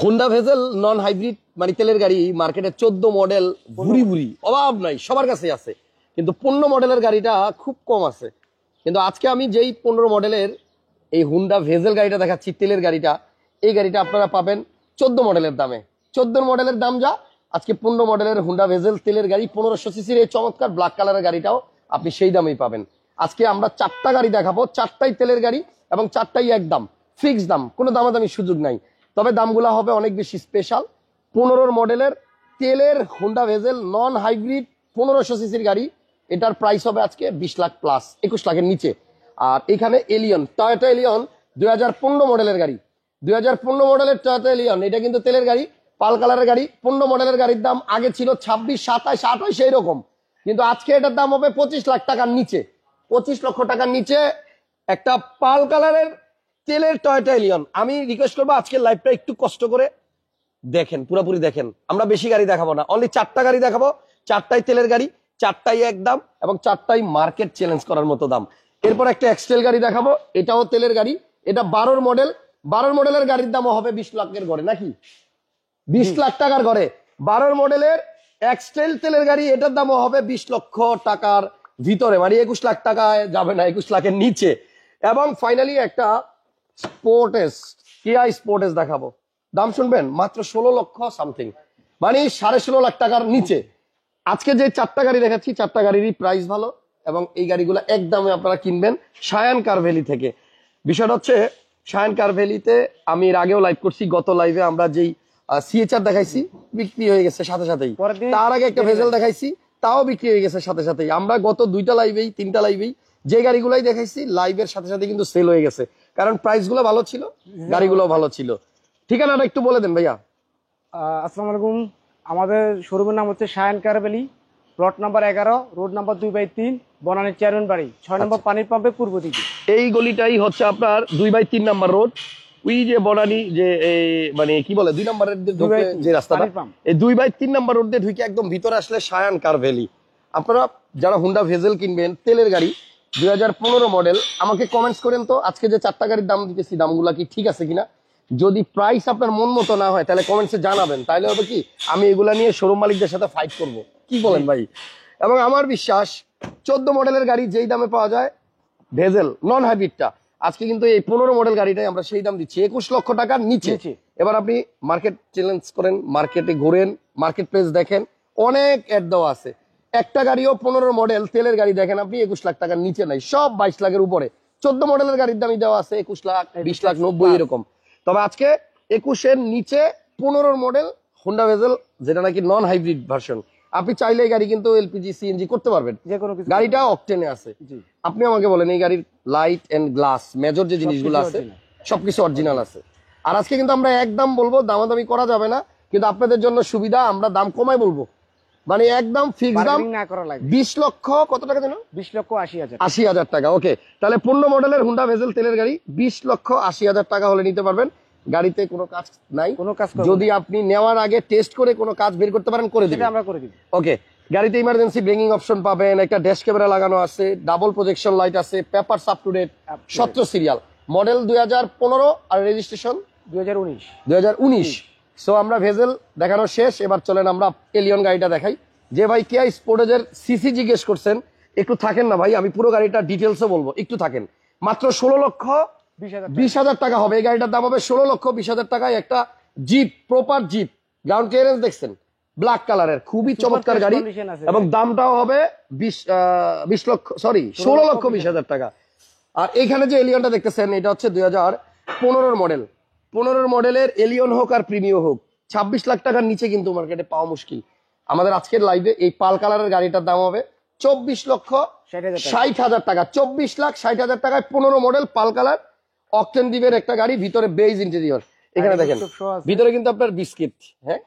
Honda bezel non hybrid মানে তেলের গাড়ি মার্কেটে 14 মডেল ভুরি ভুরি অভাব নাই, সবার কাছে আছে, কিন্তু 15 মডেলের গাড়িটা খুব কম আছে। কিন্তু আজকে আমি যেই 15 মডেলের এই হোন্ডা ভেজেল গাড়িটা দেখাচ্ছি, তেলের গাড়িটা, এই গাড়িটা আপনারা পাবেন 14 মডেলের দামে। 14 মডেলের দাম যা, আজকে 15 মডেলের হোন্ডা ভেজেল তেলের গাড়ি 1500 সিসির এই চমৎকার ব্ল্যাক কালারের গাড়িটাও আপনি সেই দামেই পাবেন। আজকে আমরা 4টা গাড়ি দেখাবো, 4টাই তেলের গাড়ি এবং 4টাই একদম ফিক্স দাম, কোনো দামাদামি সুযোগ নাই। তবে দামগুলো হবে অনেক বেশি স্পেশাল। 15 মডেলের তেলের হোন্ডা ভেজেল নন হাইব্রিড 1500 সিসির গাড়ি, এটার প্রাইস হবে আজকে 20 লাখ প্লাস, 21 লাখের নিচে। আর এখানে এলিয়ন, টয়োটা এলিয়ন 2015 মডেলের গাড়ি, 2015 মডেলের টয়োটা এলিয়ন, এটা কিন্তু তেলের গাড়ি, পাল কালারের গাড়ি। 15 মডেলের গাড়ির দাম আগে ছিল 26, 27, 28 সেই রকম, কিন্তু আজকে এটার দাম হবে 25 লাখ টাকার নিচে, 25 লক্ষ টাকার নিচে একটা পাল কালারের তেলের টয়োটা এলিয়ন। আমি রিকোয়েস্ট করবো আজকের লাইভটা একটু কষ্ট করে দেখেন, পুরোপুরি দেখেন। আমরা বেশি গাড়ি দেখাবো না, অনলি 4টা গাড়ি দেখাবো, 4টাই তেলের গাড়ি, 4টাই একদম এবং 4টাই মার্কেট চ্যালেঞ্জ করার মতো দাম। এরপর একটা এক্সটেল গাড়ি দেখাবো, এটাও তেলের গাড়ি, এটা 12 মডেল, 12 মডেলের গাড়ির দামও হবে 20 লাখের ঘরে, নাকি 20 লাখ টাকার ঘরে 12 মডেলের এক্সটেল তেলের গাড়ি, এটার দামও হবে 20 লক্ষ টাকার ভিতরে, মানে 21 লাখ টাকায় যাবে না, 21 লাখের নিচে। এবং ফাইনালি একটা স্পোর্টেস, কিয়া স্পোর্টেস দেখাবো, দাম শুনবেন মাত্র 16 লক্ষ সামথিং, মানে 16.5 লাখ টাকার নিচে। আজকে যে 4টা গাড়ি দেখাচ্ছি, 4টা গাড়িরই প্রাইস ভালো এবং এই গাড়িগুলো একদমই আপনারা কিনবেন শায়ান কার ভ্যালি থেকে। বিষয়টা হচ্ছে শায়ান কার ভ্যালিতে আমি এর আগেও লাইভ করছি, গত লাইভে আমরা যেই সিএচআর দেখাইছি বিক্রি হয়ে গেছে সাথে সাথেই, তার আগে একটা ভেজেল দেখাইছি তাও বিক্রি হয়ে গেছে সাথে সাথেই। আমরা গত 2টা লাইভেই 3টা লাইভেই যে গাড়িগুলাই দেখাইছি লাইভের সাথে সাথে কিন্তু সেল হয়ে গেছে, কারণ প্রাইস গুলো ভালো ছিল, গাড়িগুলো ভালো ছিল। ঠিকানাটা একটু বলে দেন ভাইয়া। আসসালামু আলাইকুম, আমাদের শোরুমের নাম হচ্ছে Shayan car valley, plot number 11, road number 2/3, Banani chairman বাড়ি, 6 নম্বর পানির পাম্পের পূর্ব দিকে। এই গলিটাই হচ্ছে আপনার 2/3 নাম্বার রোড, ওই যে বনানী যে মানে কি বলে 2 নম্বরের যে রাস্তাটা, এই 2/3 নাম্বার রোড দিয়ে ঢুকে একদম ভিতরে আসলে শায়ান কার ভ্যালি। আপনারা যারা হোন্ডা ভেজেল কিনবেন তেলের গাড়ি 2015 মডেল, আমাকে কমেন্টস করেন তো আজকে যে 4টা গাড়ির দাম দিতেছি দামগুলা কি ঠিক আছে কিনা। যদি প্রাইস আপনার মন মতো না হয় তাহলে কমেন্টসে জানাবেন, তাহলে হবে কি আমি এগুলা নিয়ে শোরুম মালিকদের সাথে ফাইট করব, কি বলেন ভাই। এবং আমার বিশ্বাস 14 মডেলের গাড়ি যেই দামে পাওয়া যায় ভেজেল নন হাইব্রিডটা, আজকে কিন্তু এই 15 মডেল গাড়িটাই আমরা সেই দাম দিচ্ছি 21 লক্ষ টাকার নিচে। এবার আপনি মার্কেট চ্যালেঞ্জ করেন, মার্কেটে ঘোরেন, মার্কেট প্লেস দেখেন, অনেক অ্যাড দেওয়া আছে। একটা গাড়িও 15 মডেল তেলের গাড়ি দেখেন আপনি 21 লাখ টাকার নিচে নাই, সব 22 লাখের উপরে। 14 মডেলের গাড়ির দামই দেওয়া আছে 21 লাখ, 20 লাখ, 90 এরকম। তবে আজকে 21-এর নিচে 15 মডেল হোন্ডা ভেজেল, যেটা নাকি নন হাইব্রিড ভার্সন, আপনি চাইলে এই গাড়ি কিন্তু এলপিজি সিএনজি করতে পারবেন, গাড়িটা অকটেনে আছে। আপনি আমাকে বলেন এই গাড়ির লাইট এন্ড গ্লাস মেজর যে জিনিসগুলো আছে সবকিছু অরিজিনাল আছে। আর আজকে কিন্তু আমরা একদম বলবো, দামাদামি করা যাবে না, কিন্তু আপনাদের জন্য সুবিধা আমরা দাম কমাই বলবো, মানে একদম ফিক্স দাম 20 লক্ষ কত টাকা যেন 20,80,000 টাকা। ওকে, তাহলে 15 মডেলের হোন্ডা ভেজেল তেলের গাড়ি 20,80,000 টাকা হলে নিতে পারবেন। গাড়িতে কোনো কাজ নাই, কোনো কাজ যদি আপনি নেওয়ার আগে টেস্ট করে কোনো কাজ বের করতে পারেন করে দিবেন, আমরা করে দিব। ওকে, গাড়িতে ইমার্জেন্সি ব্রেকিং অপশন পাবেন, একটা ড্যাশ ক্যামেরা লাগানো আছে, ডাবল প্রজেকশন লাইট আছে, papers up to date, 17 serial, model 2015 আর রেজিস্ট্রেশন 2019। সো আমরা ভেজেল দেখানো শেষ, এবার চলেন আমরা এলিয়ন গাড়িটা দেখাই। যে ভাই কিয়া স্পোর্টেজের সিসি জিজ্ঞেস করছেন, একটু থাকেন না ভাই, আমি পুরো গাড়িটা ডিটেলসে বলবো, একটু থাকেন। মাত্র 16,20,000 টাকা হবে এই গাড়িটার দাম, হবে 16,20,000 টাকায় একটা jeep, proper jeep, ground clearance দেখছেন, ব্ল্যাক কালারের, খুবই চমৎকার গাড়ি এবং দামটাও হবে 16,20,000 টাকা। আর এইখানে যে এলিয়নটা দেখতেছেন এটা হচ্ছে 2015 মডেল, 15 মডেলের এলিয়ন হোক আর প্রিমিও হোক 26 লাখ টাকার নিচে কিন্তু মার্কেটে পাওয়া মুশকিল। আমাদের আজকের লাইভে এই পাল কালারের গাড়িটার দাম হবে 24,60,000 টাকা, 24,60,000 টাকায় 15 মডেল পাল কালার অকটেন দ্বীপের একটা গাড়ি, ভিতরে বেজ ইন্টেরিয়র। এখানে দেখেন ভিতরে কিন্তু আপনার বিস্কিট, হ্যাঁ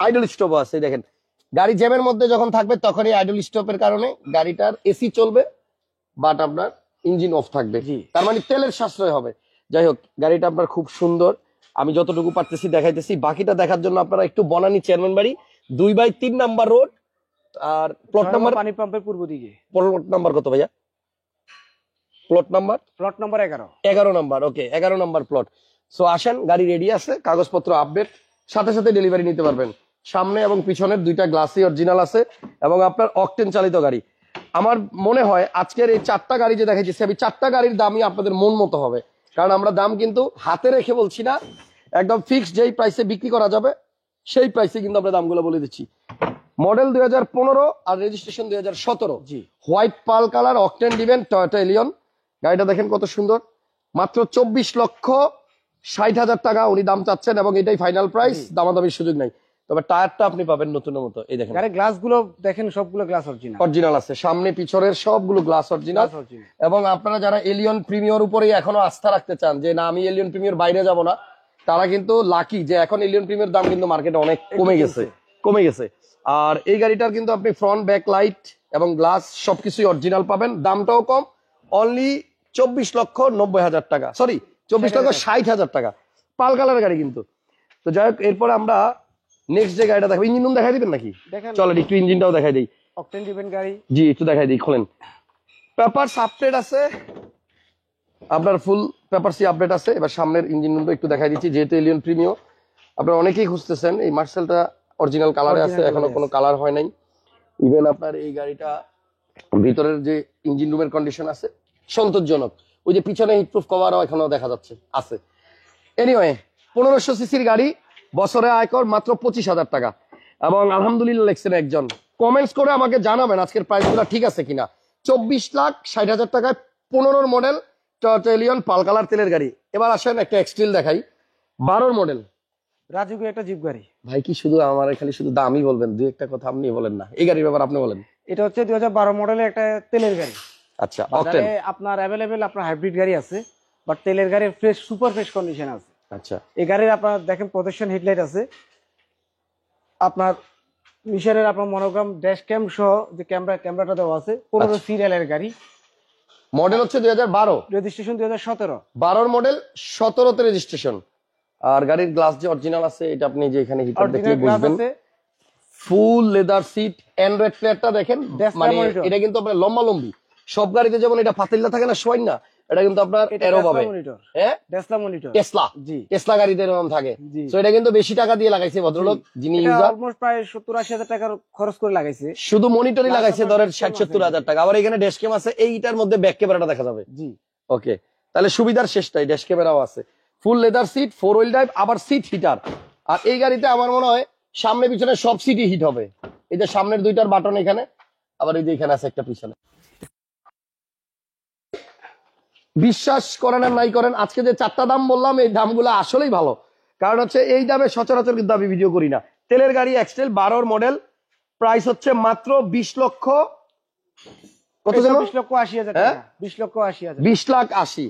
আইডল স্টপ আছে। দেখেন গাড়ি জ্যামের মধ্যে যখন থাকবে তখনই আইডল স্টপের কারণে গাড়িটার এসি চলবে, বাট আপনার ইঞ্জিন অফ থাকবে, তার মানে তেলের সাশ্রয় হবে। যাই হোক, গাড়িটা আপনার খুব সুন্দর, আমি যতটুকু পারতেছি দেখাইতেছি, বাকিটা দেখার জন্য আপনারা একটু বনানী চেয়ারম্যান বাড়ি 2/3 নাম্বার রোড, আর প্লট নাম্বার পানি পাম্পের পূর্ব দিকে। প্লট নাম্বার কত ভাইয়া? Plot number 11 number. Okay, 11 number plot. So আসেন, গাড়ি রেডি আছে, কাগজপত্র আপডেট, সাথে সাথে ডেলিভারি নিতে পারবেন। সামনে এবং পিছনের দুইটা গ্লাসই অরিজিনাল আছে এবং আপনার অকটেন চালিত গাড়ি। আমার মনে হয় আজকের এই 4টা গাড়ি যে দেখাচ্ছি, আমি 4টা গাড়ির দামই আপনাদের মন মতো হবে, কারণ আমরা দাম কিন্তু হাতে রেখে বলছি না, একদম ফিক্সড যেই প্রাইসে বিক্রি করা যাবে সেই প্রাইসে কিন্তু আমরা দামগুলো বলে দিচ্ছি। মডেল 2015 আর রেজিস্ট্রেশন 2017। জি। হোয়াইট পাল কালার অকটেন ডিভেন টয়োটা এলিয়ন। গাড়িটা দেখেন কত সুন্দর, মাত্র 24,60,000 টাকা উনি দাম চাচ্ছেন এবং এটাই ফাইনাল প্রাইস, দামাদামির সুযোগ নাই। তবে টায়ারটা আপনি পাবেন নতুনের মতো। এই দেখেন গাড়ির গ্লাস গুলো দেখেন, সবগুলো গ্লাস অরিজিনাল। অরিজিনাল আছে, সামনে পিছনের সবগুলো গ্লাস অরিজিনাল। এবং আপনারা যারা এলিয়ন প্রিমিয়র উপরেই এখনো আস্থা রাখতে চান যে না আমি এলিয়ন প্রিমিয়র বাইরে যাব না, তারা কিন্তু লাকি যে এখন এলিয়ন প্রিমিয়র দাম কিন্তু মার্কেটে অনেক কমে গেছে। আর এই গাড়িটার কিন্তু আপনি ফ্রন্ট ব্যাক লাইট এবং গ্লাস সবকিছুই অরিজিনাল পাবেন, দামটাও কম, অনলি 24,90,000 টাকা, সরি 24,60,000 টাকা। পাল কালারের গাড়ি কিন্তু। তো যাই হোক, এরপরে আমরা নেক্সট যে গাড়িটা দেখাবো, ইঞ্জিন রুম দেখাই দিবেন নাকি? চলেন একটু ইঞ্জিনটাও দেখাই দিই। অকটেন ডিভেন গাড়ি, জি একটু দেখাই দিই, খোলেন। পেপারস আপডেট আছে, আপনার ফুল পেপারসই আপডেট আছে। এবার সামনের ইঞ্জিন রুমটা একটু দেখাই দিচ্ছি, যেহেতু এলিয়ন প্রিমিয়র আপনারা অনেকেই খুঁজতেছেন। এই মার্সেলটা অরিজিনাল কালারে আছে, এখনো কোনো কালার হয় নাই। ইভেন আপনার এই গাড়িটা ভিতরের যে ইঞ্জিন রুমের কন্ডিশন আছে সন্তোষজনক। ওই যে পিছনে হিটপ্রুফ কভারও এখনো দেখা যাচ্ছে আছে। এনিওয়ে 1500 সিসির গাড়ি, বছরে আয়কর মাত্র 25,000 টাকা। এবং আলহামদুলিল্লাহ লিখছেন একজন, কমেন্টস করে আমাকে জানাবেন আজকের প্রাইসগুলো ঠিক আছে কিনা। 24,60,000 টাকায় 15 মডেল টয়োটা এলিয়ন পাল কালার তেলের গাড়ি। এবার আসেন একটা এক্সট্রিল দেখাই, 12 মডেল রাজুকে একটা জিপ গাড়ি। ভাই কি শুধু আমার খালি শুধু দামই বলবেন, দুই একটা কথা আপনি বলেন না, এই গাড়ির ব্যাপার আপনি বলেন। এটা হচ্ছে 2012 মডেলের একটা তেলের গাড়ি। আচ্ছা, অকটেন আপনার অ্যাভেলেবেল আপনার হাইব্রিড গাড়ি আছে, বাট তেলের গাড়ির ফ্রেশ, সুপার ফ্রেশ কন্ডিশন আছে। আচ্ছা, এই গাড়ির আপনার দেখেন প্রোটেকশন হেডলাইট আছে, আপনার মিশনের আপনার মনোগ্রাম ড্যাশ ক্যাম সহ যে ক্যামেরাটা দেওয়া আছে। 15 সিরিয়ালের গাড়ি, মডেল হচ্ছে 2012, রেজিস্ট্রেশন 2017। 12 মডেল 17তে রেজিস্ট্রেশন। আর গাড়ির গ্লাস যে অরিজিনাল আছে, এটা আপনি যে এখানে হিটার দেখলে বুঝবেন। ফুল লেদার সিট, অ্যান্ড্রয়েড প্লেয়ারটা দেখেন, মানে এটা কিন্তু আপনার লম্বা লম্বি। সব গাড়িতে যেমন এটা পাতিল্লা থাকে না শোয় না, এটা কিন্তু আপনার এরো পাবে। হ্যাঁ, টেসলা মনিটর, টেসলা গাড়িতে এরকম থাকে। তো এটা কিন্তু বেশি টাকা দিয়ে লাগাইছে ভদ্রলোক যিনি ইউজার, অলমোস্ট প্রায় 70-80 টাকা খরচ করে লাগাইছে। শুধু মনিটরই লাগাইছে ধরেন 60-70 টাকা। আবার এখানে ড্যাশ ক্যাম আছে, এইটার মধ্যে ব্যাক ক্যামেরাটা দেখা যাবে। জি ওকে, তাহলে সুবিধার শেষটাই, ড্যাশ ক্যামেরাও আছে, full leather seat, 4 wheel drive, আবার সিট হিটার। আর এই গাড়িতে আমার মনে হয় সামনে পিছনে সব সিটই হিট হবে। এই যে সামনের দুইটার বাটন এখানে, আবার এই যে এখানে আছে একটা পিছনে। বিশ্বাস করেন আর নাই করেন, আজকে যে 4টা দাম বললাম এই দামগুলো আসলেই ভালো, কারণ হচ্ছে এই দামে সচরাচর কিন্তু আমি ভিডিও করি না। তেলের গাড়ি এক্সটেল 12 মডেল, প্রাইস হচ্ছে মাত্র 20 লক্ষ, কত জানো? 20,80,000 টাকা। 20,80,000, 20,80,000।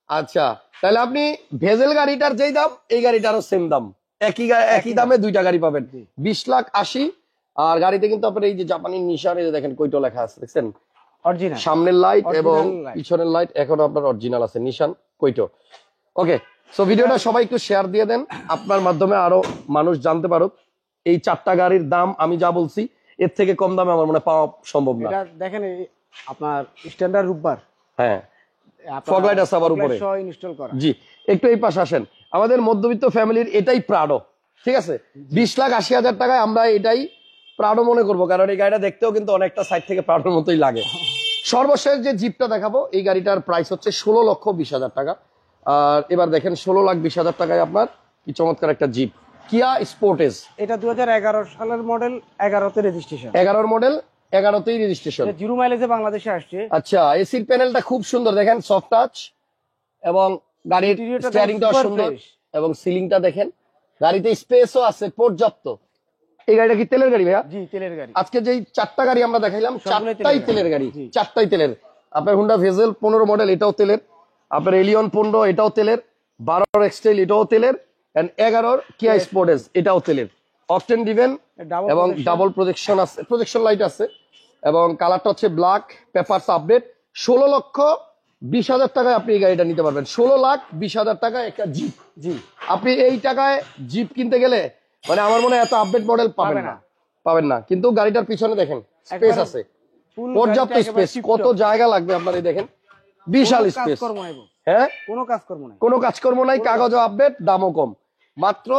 আচ্ছা, তাহলে আপনি ভেজেল গাড়িটার যেই দাম, এই গাড়িটারও সেম দাম, একই দামে দুইটা গাড়ি পাবেন, 20,80,000। আর গাড়িতে কিন্তু আপনার এই যে জাপানি নিশান, এই যে দেখেন কয়টো লেখা আছে দেখছেন, অরিজিনাল সামনের লাইট এবং পিছনের লাইট এখনো আপনার অরিজিনাল আছে, নিশান কয়টো। ওকে, সো ভিডিওটা সবাই একটু শেয়ার দিয়ে দেন, আপনার মাধ্যমে আরো মানুষ জানতে পারুক। এই 4টা গাড়ির দাম আমি যা বলছি, এর থেকে কম দামে আমার মনে হয় পাওয়া সম্ভব না। এটা দেখেন আপনার স্ট্যান্ডার্ড রূপবার, হ্যাঁ, ফগ লাইট আছে আবার উপরে ইনস্টল করা। জি, একটু এই পাশে আসেন। আমাদের মধ্যবিত্ত ফ্যামিলির এটাই প্রাডো, ঠিক আছে? 20,80,000 টাকায় আমরা এটাই প্রাডো মনে করবো, কারণ এই গাড়িটা দেখতেও কিন্তু অনেকটা সাইড থেকে প্রাডোর মতোই লাগে। সর্বশেষ যে জিপটা দেখাবো, এই গাড়িটার প্রাইস হচ্ছে 16,20,000 টাকা। আর এবার দেখেন 16,20,000 টাকায় আপনার কি চমৎকার একটা জিপ, কিয়া স্পোর্টেজ। এটা 2011 সালের মডেল, 11তে রেজিস্ট্রেশন। 11 মডেল, 11তেই রেজিস্ট্রেশন, 0 মাইলেজে বাংলাদেশে আসছে। আচ্ছা, এসির প্যানেলটা খুব সুন্দর দেখেন, সফট টাচ, এবং গাড়ির স্টিয়ারিংটাও সুন্দর, এবং সিলিংটা দেখেন, গাড়িতে স্পেসও আছে পর্যাপ্ত। এই গাড়িটা কি তেলের গাড়ি ভাইয়া? জি, তেলের গাড়ি। আজকে যেই 4টা গাড়ি আমরা দেখাইলাম, 4টাই তেলের গাড়ি, 4টাই তেলের। আপনার হুন্ডা ভেজেল 15 মডেল, এটাও তেলের। আপনার এলিয়ন 15, এটাও তেলের। 12 এক্সটেল, এটাও তেলের। এন্ড 11 কিয়া স্পোর্টেজ, এটাও তেলের। অকটেন ডিভেন এবং ডাবল প্রজেকশন আছে, প্রজেকশন লাইট আছে, এবং কালারটা হচ্ছে ব্ল্যাক। Papers update. 16,20,000 টাকায় আপনি এই গাড়িটা নিতে পারবেন। 16,20,000 টাকায় একটা জিপ। জি, আপনি এই টাকায় জিপ কিনতে গেলে মানে আমার মনে হয় এত আপডেট মডেল পাবেন না। কিন্তু গাড়িটার পিছনে দেখেন স্পেস আছে, পর্যাপ্ত স্পেস, কত জায়গা লাগবে আপনার। এই দেখেন বিশাল কোনো স্পেস। কাজকর্ম নাই বস, হ্যাঁ, কোনো কাজকর্ম নাই। কোনো কাজকর্ম নাই, কাগজও আপডেট, দামও কম, মাত্র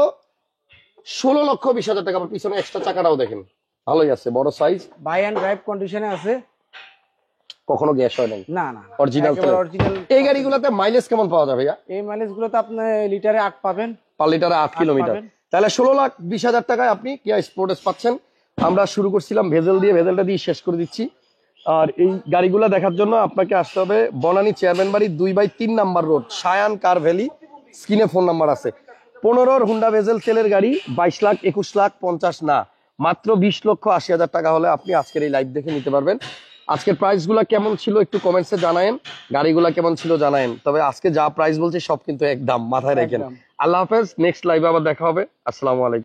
16,20,000 টাকা। আমার পিছনে এক্সট্রা চাকাটাও দেখেন, ভালোই আছে, বড় সাইজ, বাই অ্যান্ড ড্রাইভ কন্ডিশনে আছে। কখনো গ্যাস হয় নাই, না না, অরিজিনাল তেল। অরিজিনাল। এই গাড়িগুলোতে মাইলেজ কেমন পাওয়া যাবে ভাইয়া? এই মাইলেজ গুলোতে আপনি লিটারে 8 পাবেন, পার লিটারে 8 কিলোমিটার। পাবেন। তাহলে 16,20,000 টাকায় আপনি কিয়া স্পোর্টেস পাচ্ছেন। আমরা শুরু করছিলাম ভেজেল দিয়ে, ভেজেলটা দিয়ে শেষ করে দিচ্ছি। আর এই গাড়িগুলো দেখার জন্য আপনাকে আসতে হবে বনানী চেয়ারম্যান বাড়ি 2/3 নাম্বার রোড, সায়ান কার ভ্যালি। স্ক্রিনে ফোন নাম্বার আছে। 15-র হুন্ডা ভেজেল তেলের গাড়ি 22 লাখ, 21 লাখ 50 না, মাত্র 20,80,000 টাকা হলে আপনি আজকের এই লাইভ দেখে নিতে পারবেন। আজকের প্রাইসগুলো কেমন ছিল একটু কমেন্টসে জানায়েন, গাড়িগুলো কেমন ছিল জানায়েন। তবে আজকে যা প্রাইস বলছি সব কিন্তু একদম মাথায় রাখেন। একদম। আল্লাহ হাফেজ, নেক্সট লাইভে আবার দেখা হবে। আসসালামু আলাইকুম।